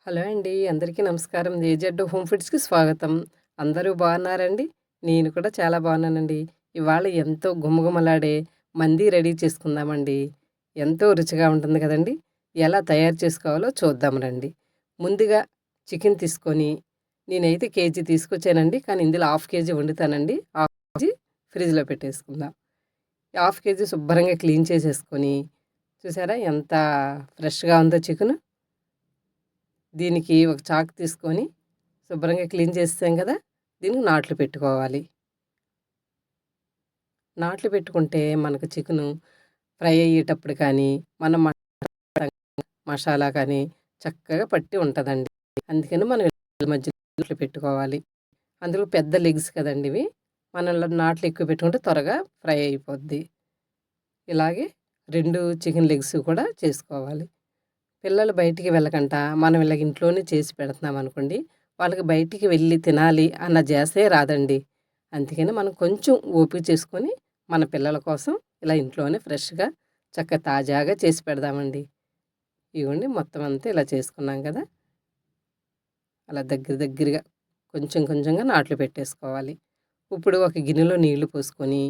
Hello అండి. అందరికీ నమస్కారం. ఏజెడ్ హోమ్ ఫుడ్స్‌కి స్వాగతం. అందరూ బాగున్నారండి? నేను కూడా చాలా బాగున్నానండి. ఇవాళ ఎంతో గుమగుమలాడే మందీ రెడీ చేసుకుందామండి. ఎంతో రుచిగా ఉంటుంది కదండీ! ఎలా తయారు చేసుకోవాలో చూద్దాం రండి. ముందుగా చికెన్ తీసుకొని నేనైతే కేజీ తీసుకొచ్చానండి. కానీ ఇందులో హాఫ్ కేజీ వండుతానండి. హాఫ్ కేజీ ఫ్రిడ్జ్‌లో పెట్టేసుకుందాం. హాఫ్ కేజీ శుభ్రంగా క్లీన్ చేసేసుకొని చూసారా ఎంత ఫ్రెష్‌గా ఉందో చికెను. దీనికి ఒక చాకు తీసుకొని శుభ్రంగా క్లీన్ చేసేసాం కదా! దీనికి నాట్లు పెట్టుకోవాలి. నాట్లు పెట్టుకుంటే మనకు చికెను ఫ్రై అయ్యేటప్పుడు కానీ, మనం మసాలా కానీ చక్కగా పట్టి ఉంటదండి. అందుకని మనం మధ్యలో నాట్లు పెట్టుకోవాలి. అందులో పెద్ద లెగ్స్ కదండీ ఇవి. మనం నాట్లు ఎక్కువ పెట్టుకుంటే త్వరగా ఫ్రై అయిపోద్ది. ఇలాగే 2 చికెన్ లెగ్స్ కూడా చేసుకోవాలి. పిల్లలు బయటికి వెళ్ళకంట మనం ఇలాగ ఇంట్లోనే చేసి పెడుతున్నామనుకోండి, వాళ్ళకి బయటికి వెళ్ళి తినాలి అన్న ధ్యాసే రాదండి. అందుకని మనం కొంచెం ఓపిక చేసుకొని, మన పిల్లల కోసం ఇలా ఇంట్లోనే ఫ్రెష్‌గా తాజాగా చేసి పెడదామండి. ఇగోండి మొత్తం అంతా ఇలా చేసుకున్నాం కదా! అలా దగ్గరగా కొంచెం కొంచెంగా నాట్లు పెట్టేసుకోవాలి. ఇప్పుడు ఒక గిన్నెలో నీళ్లు పోసుకొని,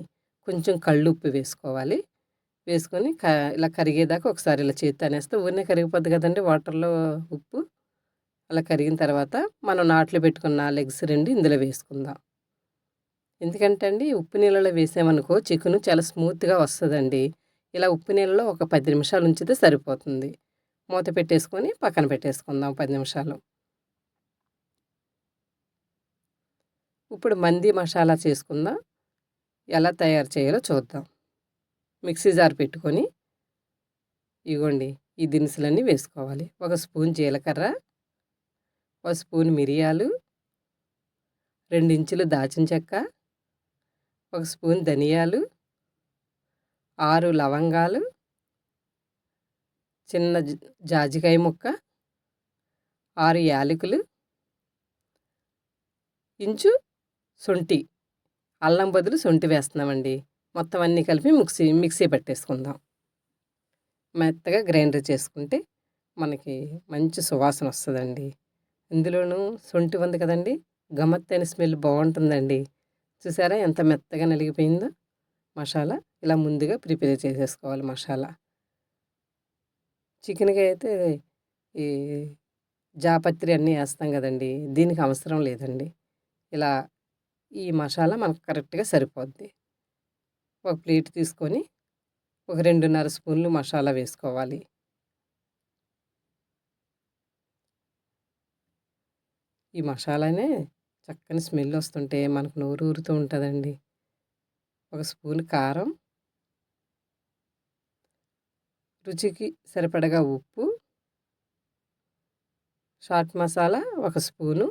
కొంచెం కల్లుప్పు వేసుకోవాలి. వేసుకొని ఇలా కరిగేదాకా ఒకసారి ఇలా చేత్తో అనేస్తే ఊరినే కరిగిపోద్ది కదండీ వాటర్‌లో ఉప్పు. అలా కరిగిన తర్వాత మనం నాట్లు పెట్టుకున్న లెగ్స్ 2 ఇందులో వేసుకుందాం. ఎందుకంటే అండి ఉప్పు నీళ్ళలో వేసామనుకో చికెను చాలా స్మూత్‌గా వస్తదండి. ఇలా ఉప్పు నీళ్ళలో ఒక 10 నిమిషాలు ఉంచితే సరిపోతుంది. మూత పెట్టేసుకొని పక్కన పెట్టేసుకుందాం 10 నిమిషాలు. ఇప్పుడు మందీ మసాలా చేసుకుందాం. ఎలా తయారు చేయాలో చూద్దాం. మిక్సీ జార్ పెట్టుకొని ఇగోండి ఈ దినుసులన్నీ వేసుకోవాలి. ఒక స్పూన్ జీలకర్ర, ఒక స్పూన్ మిరియాలు, 2 ఇంచులు దాచిన చెక్క, ఒక స్పూన్ ధనియాలు, 6 లవంగాలు, చిన్న జాజికాయ ముక్క, 6 యాలకులు, ఇంచు శొంఠి, అల్లం బదులు శొంఠి వేస్తున్నామండి. మొత్తం అన్నీ కలిపి మిక్సీ పట్టేసుకుందాం. మెత్తగా గ్రైండర్ చేసుకుంటే మనకి మంచి సువాసన వస్తదండి. ఇందులోనూ శొంఠి ఉంది కదండీ! గమ్మత్తైన స్మెల్ బావుంటుందండి. చూసారా ఎంత మెత్తగా నలిగిపోయిందో మసాలా. ఇలా ముందుగా ప్రిపేర్ చేసేసుకోవాలి మసాలా. చికెన్‌కి అయితే ఈ జాపత్రి అన్నీ ఏస్తాం గదండీ! దీనికి అవసరం లేదండి. ఇలా ఈ మసాలా మనకు కరెక్ట్‌గా సరిపోద్ది. ఒక ప్లేట్ తీసుకొని ఒక 2:30 స్పూన్లు మసాలా వేసుకోవాలి. ఈ మసాలానే చక్కని స్మెల్ వస్తుంటే మనకు నోరు ఊరుతూ ఉంటదండి. ఒక స్పూన్ కారం, రుచికి సరిపడగా ఉప్పు, చాట్ మసాలా ఒక స్పూను,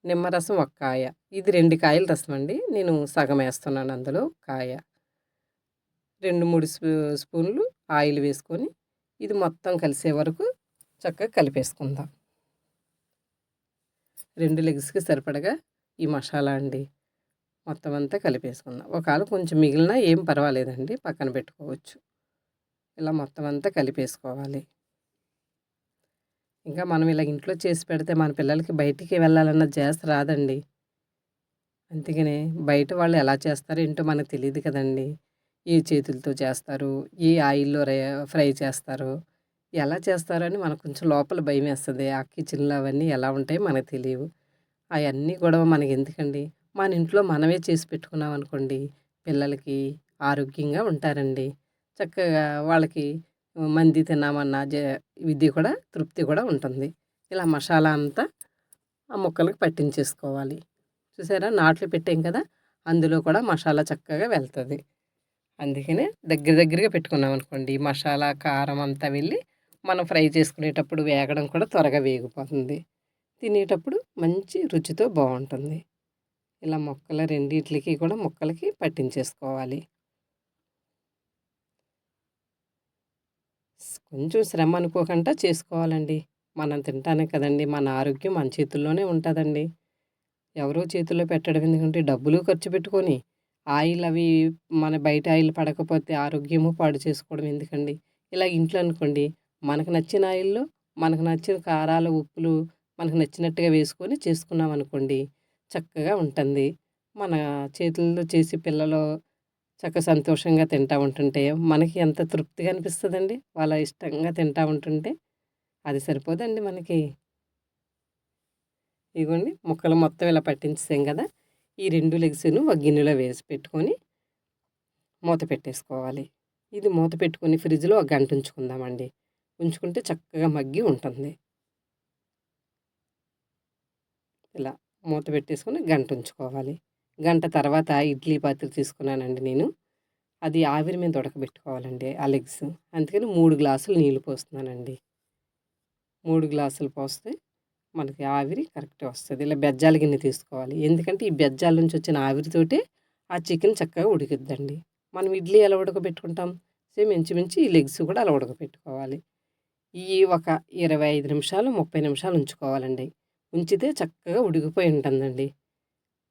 నిమ్మరసం ఒక కాయ. ఇది 2 కాయల రసం అండి. నేను సగం ఏస్తున్నాను అందులో కాయ. 2, 3 స్పూన్లు ఆయిల్ వేసుకొని ఇది మొత్తం కలిసే వరకు చక్కగా కలిపేసుకుందాం. 2 లెగ్స్‌కి సరిపడగా ఈ మసాలా అండి. మొత్తం అంతా కలిపేసుకుందాం. ఒకవేళ కొంచెం మిగిలినా ఏం పర్వాలేదండి. పక్కన పెట్టుకోవచ్చు. ఇలా మొత్తం అంతా కలిపేసుకోవాలి. ఇంకా మనం ఇలా ఇంట్లో చేసి పెడితే మన పిల్లలకి బయటికి వెళ్ళాలన్న ధ్యాస రాదండి. అందుకనే బయట వాళ్ళు ఎలా చేస్తారో ఏంటో మనకు తెలీదు కదండీ! ఏ చేతులతో చేస్తారు? ఏ ఆయిల్‌లో ఫ్రై చేస్తారో? ఎలా చేస్తారో అని మనకు కొంచెం లోపల భయమేస్తది. ఆ కిచెన్‌లో అవన్నీ ఎలా ఉంటాయో మనకు తెలీవు. అయన్నీ గొడవ మనకెందుకండి? మన ఇంట్లో మనమే చేసి పెట్టుకున్నామనుకోండి, పిల్లలకి ఆరోగ్యంగా ఉంటారండి. చక్కగా వాళ్ళకి మంది తిన్నామన్న ఇది కూడా తృప్తి కూడా ఉంటుంది. ఇలా మసాలా అంతా ఆ ముక్కలకి పట్టించేసుకోవాలి. చూసారా నాట్లు పెట్టాం కదా! అందులో కూడా మసాలా చక్కగా వెళ్తది. అందుకనే దగ్గరగా పెట్టుకున్నామనుకోండి, మసాలా, కారం అంతా వెళ్ళి మనం ఫ్రై చేసుకునేటప్పుడు వేగడం కూడా త్వరగా వేగిపోతుంది. తినేటప్పుడు మంచి రుచితో బావుంటుంది. ఇలా రెండిట్లికి కూడా ముక్కలకి పట్టించేసుకోవాలి. కొంచెం శ్రమ అనుకోకుండా చేసుకోవాలండి. మనం తింటానే కదండీ! మన ఆరోగ్యం మన చేతుల్లోనే ఉంటదండి. ఎవరో చేతుల్లో పెట్టడం ఎందుకంటే డబ్బులు ఖర్చు పెట్టుకొని, ఆయిల్ అవి మన బయట ఆయిల్ పడకపోతే ఆరోగ్యము పాడు చేసుకోవడం ఎందుకండి? ఇలా ఇంట్లో అనుకోండి, మనకు నచ్చిన ఆయిల్‌లో మనకు నచ్చిన కారాలు, ఉప్పులు మనకు నచ్చినట్టుగా వేసుకొని చేసుకున్నామనుకోండి, చక్కగా ఉంటుంది. మన చేతులతో చేసి పిల్లలు సంతోషంగా తింటా ఉంటుంటే, మనకి ఎంత తృప్తిగా అనిపిస్తదండి. వాళ్ళ ఇష్టంగా తింటా ఉంటుంటే. అది సరిపోదండి మనకి. ఇగోండి ముక్కలు మొత్తం ఇలా పట్టించేసాం గదా! ఈ 2 లెగ్స్‌ను ఒక గిన్నెలో వేసి పెట్టుకొని మూత పెట్టేసుకోవాలి. ఇది మూత పెట్టుకొని ఫ్రిడ్జ్‌లో ఒక గంట ఉంచుకుందామండి. ఉంచుకుంటే చక్కగా మగ్గి ఉంటుంది. ఇలా మూత పెట్టేసుకొని గంట ఉంచుకోవాలి. గంట తర్వాత ఇడ్లీ పాత్ర తీసుకున్నానండి నేను. అది ఆవిరి మీద ఉడకబెట్టుకోవాలండి ఆ లెగ్స్. అందుకని 3 గ్లాసులు నీళ్లు పోస్తున్నానండి. 3 గ్లాసులు పోస్తే మనకి ఆవిరి కరెక్ట్‌గా వస్తది. ఇలా బెజ్జాల గిన్నె తీసుకోవాలి. ఎందుకంటే ఈ బెజ్జాల నుంచి వచ్చిన ఆవిరితోటే ఆ చికెన్ చక్కగా ఉడికిద్దండి. మనం ఇడ్లీ ఎలా ఉడకబెట్టుకుంటాం, సేమ్ ఇంచుమించు ఈ లెగ్స్ కూడా అలా ఉడకబెట్టుకోవాలి. ఈ ఒక 25 నిమిషాలు, 30 నిమిషాలు ఉంచుకోవాలండి. ఉంచితే చక్కగా ఉడికిపోయి ఉంటుందండి.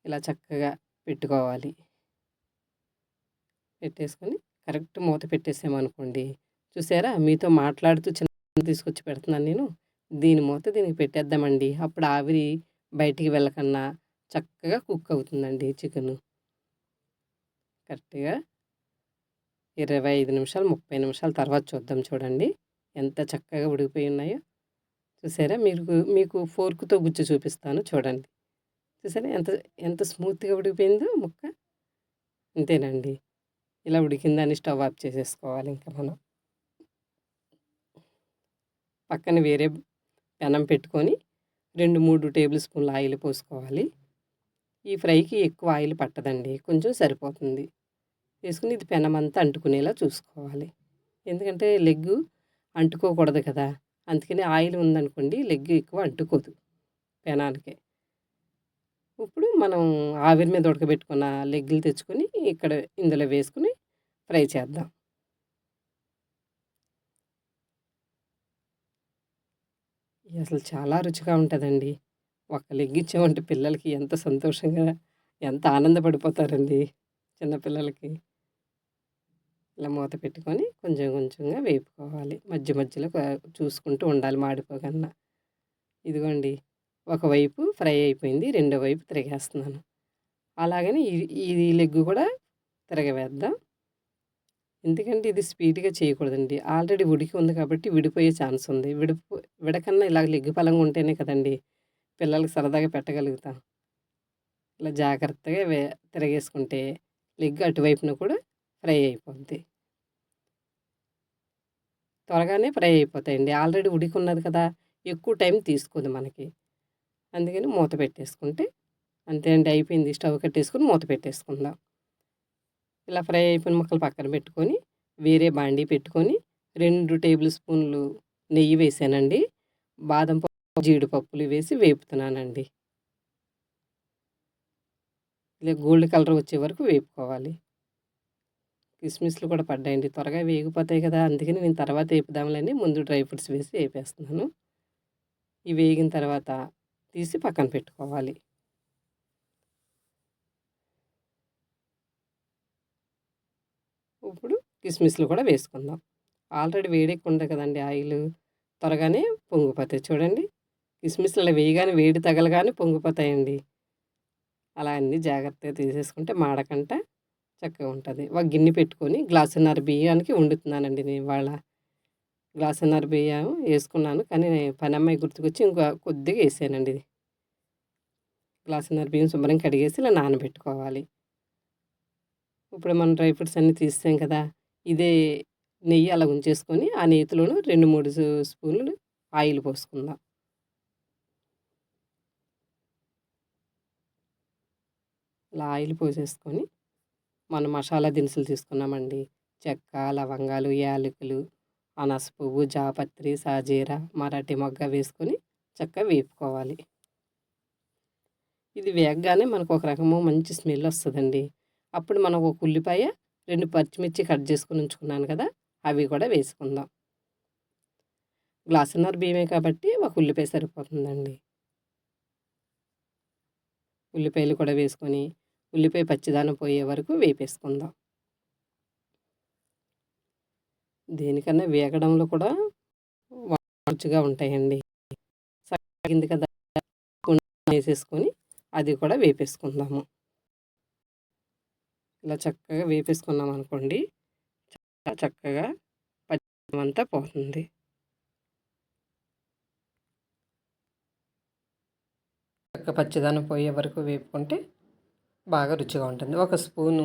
ఇలా చక్కగా పెట్టుకోవాలి. పెట్టేసుకొని కరెక్ట్ మూత పెట్టేసామనుకోండి. చూసారా మీతో మాట్లాడుతూ చిన్న తీసుకొచ్చి పెడుతున్నాను నేను. దీని మూత దీనికి పెట్టేద్దామండి. అప్పుడు ఆవిరి బయటికి వెళ్ళకుండా చక్కగా కుక్ అవుతుందండి చికెను. కరెక్ట్‌గా 25 నిమిషాలు, 30 నిమిషాల తర్వాత చూద్దాం చూడండి. ఎంత చక్కగా ఉడికిపోయి ఉన్నాయో. చూసారా? మీకు ఫోర్క్‌తో గుచ్చి చూపిస్తాను చూడండి. చూసారా? ఎంత ఎంత స్మూత్‌గా ఉడికిపోయిందో ముక్క. అంతేనండి. ఇలా ఉడికిందని స్టవ్ ఆఫ్ చేసేసుకోవాలి ఇంక మనం. పక్కన వేరే పెనం పెట్టుకొని 2, 3 టేబుల్ స్పూన్ల ఆయిల్ పోసుకోవాలి. ఈ ఫ్రైకి ఎక్కువ ఆయిల్ పట్టదండి. కొంచెం సరిపోతుంది. వేసుకొని ఇది పెనమంతా అంటుకునేలా చూసుకోవాలి. ఎందుకంటే లెగ్గు అంటుకోకూడదు కదా! అందుకని ఆయిల్ ఉందనుకోండి లెగ్ ఎక్కువ అంటుకోదు పెనానికి. ఇప్పుడు మనం ఆవిరి మీద ఉడకబెట్టుకున్న లెగ్గులు తెచ్చుకొని ఇక్కడ ఇందులో వేసుకొని ఫ్రై చేద్దాం. ఇది అసలు చాలా రుచిగా ఉంటదండి. ఒక లెగ్ ఇచ్చామంటే పిల్లలకి ఎంత సంతోషంగా, ఎంత ఆనందపడిపోతారండి చిన్న పిల్లలకి. ఇలా మూత పెట్టుకొని కొంచెం కొంచెంగా వేపుకోవాలి. మధ్య మధ్యలో చూసుకుంటూ ఉండాలి మాడిపోకన్నా. ఇదిగోండి ఒకవైపు ఫ్రై అయిపోయింది. రెండో వైపు తిరగేస్తున్నాను. అలాగని ఇది లెగ్ కూడా తిరగవేద్దాం. ఎందుకంటే ఇది స్పీడ్‌గా చేయకూడదండి. ఆల్రెడీ ఉడికి ఉంది కాబట్టి విడిపోయే ఛాన్స్ ఉంది. విడకన్నా ఇలాగ లెగ్ పలంగా ఉంటేనే కదండీ పిల్లలకి సరదాగా పెట్టగలుగుతాం. ఇలా జాగ్రత్తగా తిరగేసుకుంటే లెగ్ అటువైపున కూడా ఫ్రై అయిపోద్ది. త్వరగానే ఫ్రై అయిపోతాయండి. ఆల్రెడీ ఉడికున్నది కదా! ఎక్కువ టైం తీసుకోదు మనకి. అందుకని మూత పెట్టేసుకుంటే అంతే అండి అయిపోయింది. స్టవ్ కట్టేసుకొని మూత పెట్టేసుకుందాం. ఇలా ఫ్రై అయిపోయిన ముక్కలు పక్కన పెట్టుకొని, వేరే బాండీ పెట్టుకొని 2 టేబుల్ స్పూన్లు నెయ్యి వేసానండి. బాదం పప్పు, జీడిపప్పులు వేసి వేపుతున్నానండి. ఇలా గోల్డ్ కలర్ వచ్చే వరకు వేపుకోవాలి. కిస్మిస్‌లు కూడా పడ్డాయండి. త్వరగా వేగిపోతాయి కదా! అందుకని నేను తర్వాత ఏపుదాంలే ముందు డ్రై ఫ్రూట్స్ వేసి ఏపేస్తున్నాను. ఇవి వేగిన తర్వాత తీసి పక్కన పెట్టుకోవాలి. ఇప్పుడు కిస్మిస్‌లు కూడా వేసుకుందాం. ఆల్రెడీ వేడెక్కువుంది కదండీ ఆయిలు. త్వరగానే పొంగిపోతాయి చూడండి. కిస్మిస్‌లు అలా వేయగానే వేడి తగలగానే పొంగిపోతాయండి. అలా అన్నీ జాగ్రత్తగా తీసేసుకుంటే మాడకంట చక్కగా ఉంటది. ఒక గిన్నె పెట్టుకొని గ్లాసున్నర బియ్యానికి వండుతున్నానండి నేను ఇవాళ. గ్లాసున్నర బియ్యం ఏసుకున్నాను. కానీ పనమ్మాయి గుర్తుకొచ్చి ఇంకా కొద్దిగా ఏసానండి. గ్లాసున్నర బియ్యం శుభ్రంగా కడిగేసి ఇలా నానబెట్టుకోవాలి. ఇప్పుడు మనం డ్రై ఫ్రూట్స్ అన్నీ తీసేసాం కదా! ఇదే నెయ్యి అలా ఉంచేసుకొని, ఆ నేతిలోను 2, 3 స్పూన్లు ఆయిల్ పోసుకుందాం. ఇలా ఆయిల్ పోసేసుకొని, మనం మసాలా దినుసులు తీసుకున్నామండి. చెక్క, లవంగాలు, యాలకులు, అనాస పువ్వు, జాపత్రి, సాజీర, మరాఠీ మొగ్గ వేసుకొని చక్కగా వేపుకోవాలి. ఇది వేగగానే మనకు ఒక రకము మంచి స్మెల్ వస్తదండి. అప్పుడు మనం ఒక ఉల్లిపాయ, 2 పచ్చిమిర్చి కట్ చేసుకొని ఉంచుకున్నాను కదా! అవి కూడా వేసుకుందాం. గ్లాసున్నర బియ్యమే కాబట్టి ఒక ఉల్లిపాయ సరిపోతుందండి. ఉల్లిపాయలు కూడా వేసుకొని, ఉల్లిపాయ పచ్చిదనం పోయే వరకు వేపేసుకుందాం. దేనికన్నా వేగడంలో కూడా రుచిగా ఉంటాయండి. సగ్గింది కదా! వేసేసుకొని అది కూడా వేపేసుకుందాము. ఇలా చక్కగా వేపేసుకున్నాం అనుకోండి, చక్కగా పచ్చిమంతా పోతుంది. పచ్చిదనం పోయే వరకు వేపుకుంటే బాగా రుచిగా ఉంటుంది. ఒక స్పూను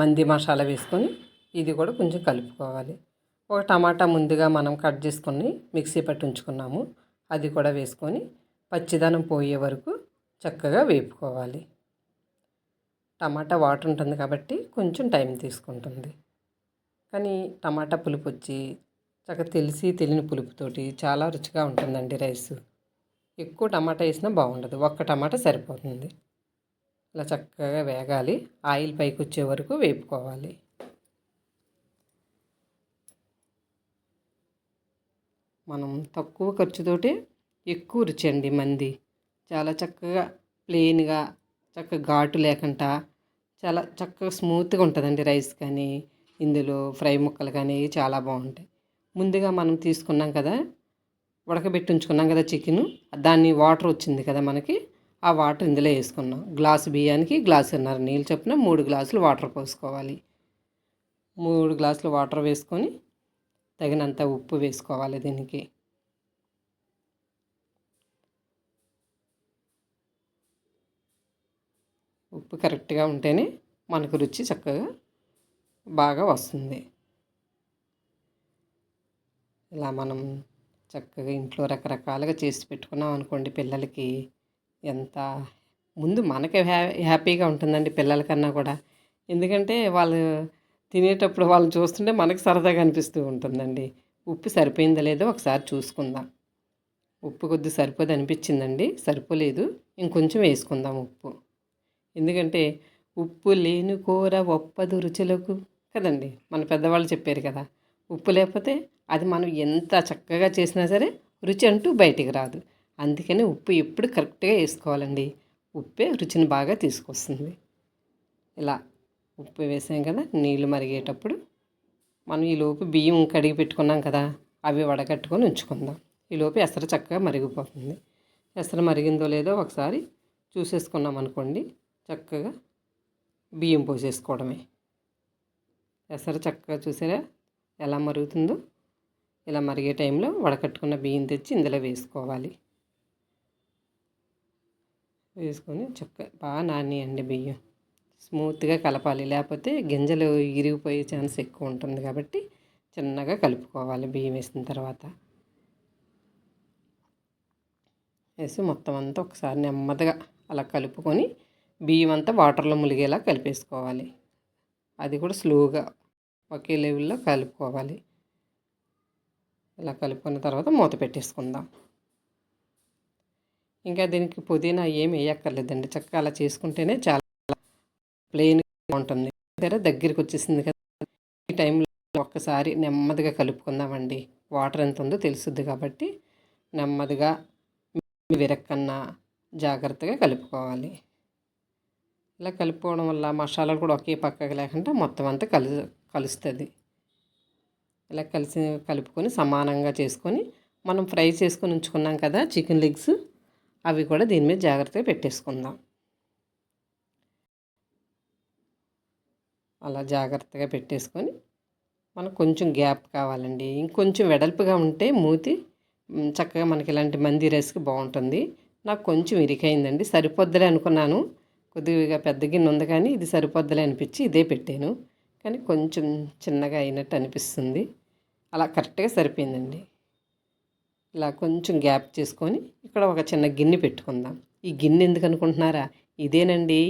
మంది మసాలా వేసుకొని ఇది కూడా కొంచెం కలుపుకోవాలి. ఒక టమాటా ముందుగా మనం కట్ చేసుకొని మిక్సీ పట్టి ఉంచుకున్నాము, అది కూడా వేసుకొని పచ్చిదనం పోయే వరకు చక్కగా వేపుకోవాలి. టమాటా వాటర్ ఉంటుంది కాబట్టి కొంచెం టైం తీసుకుంటుంది, కానీ టమాటా పులుపు వచ్చి చక్కగా తెలియని పులుపుతోటి చాలా రుచిగా ఉంటుందండి రైసు. ఎక్కువ టమాటా వేసినా బాగుండదు, ఒక్క టమాటా సరిపోతుంది. ఇలా చక్కగా వేగాలి, ఆయిల్ పైకి వచ్చే వరకు వేపుకోవాలి. మనం తక్కువ ఖర్చుతోటే ఎక్కువ రుచి అండి మంది. చాలా చక్కగా ప్లెయిన్గా, చక్కగా ఘాటు లేకుండా చాలా చక్కగా స్మూత్గా ఉంటుందండి రైస్ కానీ, ఇందులో ఫ్రై ముక్కలు కానీ చాలా బాగుంటాయి. ముందుగా మనం తీసుకున్నాం కదా, ఉడకబెట్టి ఉంచుకున్నాం కదా చికెను, దాన్ని వాటర్ వచ్చింది కదా మనకి, ఆ వాటర్ ఇందులో వేసుకున్నాం. గ్లాసు బియ్యానికి గ్లాసున్నర నీళ్ళు చొప్పున 3 గ్లాసులు వాటర్ పోసుకోవాలి. 3 గ్లాసులు వాటర్ వేసుకొని తగినంత ఉప్పు వేసుకోవాలి. దీనికి ఉప్పు కరెక్ట్గా ఉంటేనే మనకు రుచి చక్కగా బాగా వస్తుంది. ఇలా మనం చక్కగా ఇంట్లో రకరకాలుగా చేసి పెట్టుకున్నాం అనుకోండి, పిల్లలకి ఎంత ముందు మనకే హ్యాపీగా ఉంటుందండి పిల్లలకన్నా కూడా. ఎందుకంటే వాళ్ళు తినేటప్పుడు వాళ్ళని చూస్తుంటే మనకు సరదాగా అనిపిస్తూ ఉంటుందండి. ఉప్పు సరిపోయిందో లేదో ఒకసారి చూసుకుందాం. ఉప్పు కొద్ది సరిపోదు అనిపించిందండి, సరిపోలేదు, ఇంకొంచెం వేసుకుందాం ఉప్పు. ఎందుకంటే ఉప్పు లేని కూర ఒప్పదు రుచులకు కదండి, మన పెద్దవాళ్ళు చెప్పారు కదా. ఉప్పు లేకపోతే అది మనం ఎంత చక్కగా చేసినా సరే రుచి అంటూ బయటికి రాదు. అందుకని ఉప్పు ఎప్పుడు కరెక్ట్గా వేసుకోవాలండి. ఉప్పే రుచిని బాగా తీసుకొస్తుంది. ఇలా ఉప్పు వేసాం కదా, నీళ్ళు మరిగేటప్పుడు మనం ఈలోపు బియ్యం కడిగి పెట్టుకున్నాం కదా, అవి వడగట్టుకొని ఉంచుకుందాం. ఈలోపు ఎసరు చక్కగా మరిగిపోతుంది. ఎసరు మరిగిందో లేదో ఒకసారి చూసేసుకున్నాం అనుకోండి, చక్కగా బియ్యం పోసేసుకోవడమే. ఎసరు చక్కగా చూసారా ఎలా మరుగుతుందో. ఇలా మరిగే టైంలో వడకట్టుకున్న బియ్యం తెచ్చి ఇందులో వేసుకోవాలి. వేసుకొని చక్కగా బాగా నానియండి బియ్యం. స్మూత్గా కలపాలి, లేకపోతే గింజలు ఇరిగిపోయే ఛాన్స్ ఎక్కువ ఉంటుంది కాబట్టి చిన్నగా కలుపుకోవాలి. బియ్యం వేసిన తర్వాత వేసి మొత్తం అంతా ఒకసారి నెమ్మదిగా అలా కలుపుకొని బియ్యం అంతా వాటర్లో ములిగేలా కలిపేసుకోవాలి. అది కూడా స్లోగా ఒకే లెవెల్లో కలుపుకోవాలి. ఇలా కలుపుకున్న తర్వాత మూత పెట్టేసుకుందాం. ఇంకా దీనికి పుదీనా ఏమి వేయక్కర్లేదండి, చక్కగా అలా చేసుకుంటేనే చాలా ప్లెయిన్గా ఉంటుంది. సరే దగ్గరికి వచ్చేసింది కదా, ఈ టైంలో ఒక్కసారి నెమ్మదిగా కలుపుకుందామండి. వాటర్ ఎంత ఉందో తెలుస్తుంది కాబట్టి నెమ్మదిగా విరక్కన్నా జాగ్రత్తగా కలుపుకోవాలి. ఇలా కలుపుకోవడం వల్ల మసాలాలు కూడా ఒకే పక్కకి లేకుండా మొత్తం అంతా కలుస్తుంది. ఇలా కలుపుకొని సమానంగా చేసుకొని మనం ఫ్రై చేసుకొని ఉంచుకున్నాం కదా చికెన్ లెగ్స్, అవి కూడా దీని మీద జాగ్రత్తగా పెట్టేసుకుందాం. అలా జాగ్రత్తగా పెట్టేసుకొని మనకు కొంచెం గ్యాప్ కావాలండి, ఇంకొంచెం వెడల్పుగా ఉంటే మూతి చక్కగా మనకి ఇలాంటి మంది రైస్కి బాగుంటుంది. నాకు కొంచెం ఇరికైందండి, సరిపోద్దులే అనుకున్నాను. కొద్దిగా పెద్ద గిన్నె ఉంది కానీ ఇది సరిపోద్దులే అనిపించి ఇదే పెట్టాను, కానీ కొంచెం చిన్నగా అయినట్టు అనిపిస్తుంది. అలా కరెక్ట్గా సరిపోయిందండి. ఇలా కొంచెం గ్యాప్ చేసుకొని ఇక్కడ ఒక చిన్న గిన్నె పెట్టుకుందాం. ఈ గిన్నె ఎందుకు అనుకుంటున్నారా, ఇదేనండి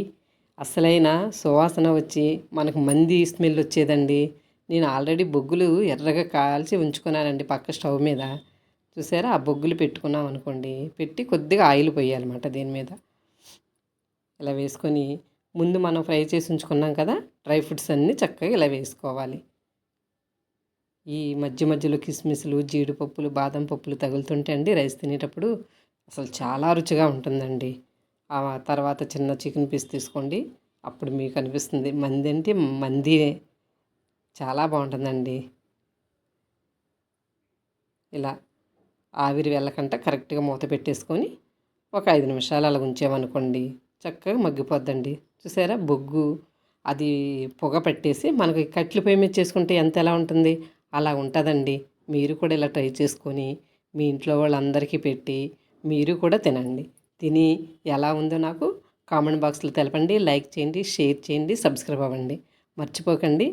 అసలైన సువాసన వచ్చి మనకు మంది స్మెల్ వచ్చేదండి. నేను ఆల్రెడీ బొగ్గులు ఎర్రగా కాల్చి ఉంచుకున్నానండి పక్క స్టవ్ మీద. చూసారా, ఆ బొగ్గులు పెట్టుకున్నాం అనుకోండి, పెట్టి కొద్దిగా ఆయిల్ పోయాలన్నమాట దీని మీద. ఇలా వేసుకొని ముందు మనం ఫ్రై చేసి ఉంచుకున్నాం కదా డ్రై ఫ్రూట్స్ అన్నీ చక్కగా ఇలా వేసుకోవాలి. ఈ మధ్య మధ్యలో కిస్మిస్లు, జీడిపప్పులు, బాదం పప్పులు తగులుతుంటే అండి రైస్ తినేటప్పుడు అసలు చాలా రుచిగా ఉంటుందండి. ఆ తర్వాత చిన్న చికెన్ పీస్ తీసుకోండి, అప్పుడు మీకు అనిపిస్తుంది మంది అంటే మంది. చాలా బాగుంటుందండి. ఇలా ఆవిరి వెళ్ళకుండా కరెక్ట్గా మూత పెట్టేసుకొని ఒక 5 నిమిషాలు అలా ఉంచామనుకోండి చక్కగా మగ్గిపోద్దండి. చూసారా బొగ్గు అది పొగ పట్టేసి మనకి కట్టెల పొయ్యి మీద చేసుకుంటే ఎలా ఉంటుంది అలా ఉంటుందండి. మీరు కూడా ఇలా ట్రై చేసుకొని మీ ఇంట్లో వాళ్ళందరికీ పెట్టి మీరు కూడా తినండి. తిని ఎలా ఉందో నాకు కామెంట్ బాక్స్లో తెలపండి. లైక్ చేయండి, షేర్ చేయండి, సబ్స్క్రైబ్ అవ్వండి. మర్చిపోకండి.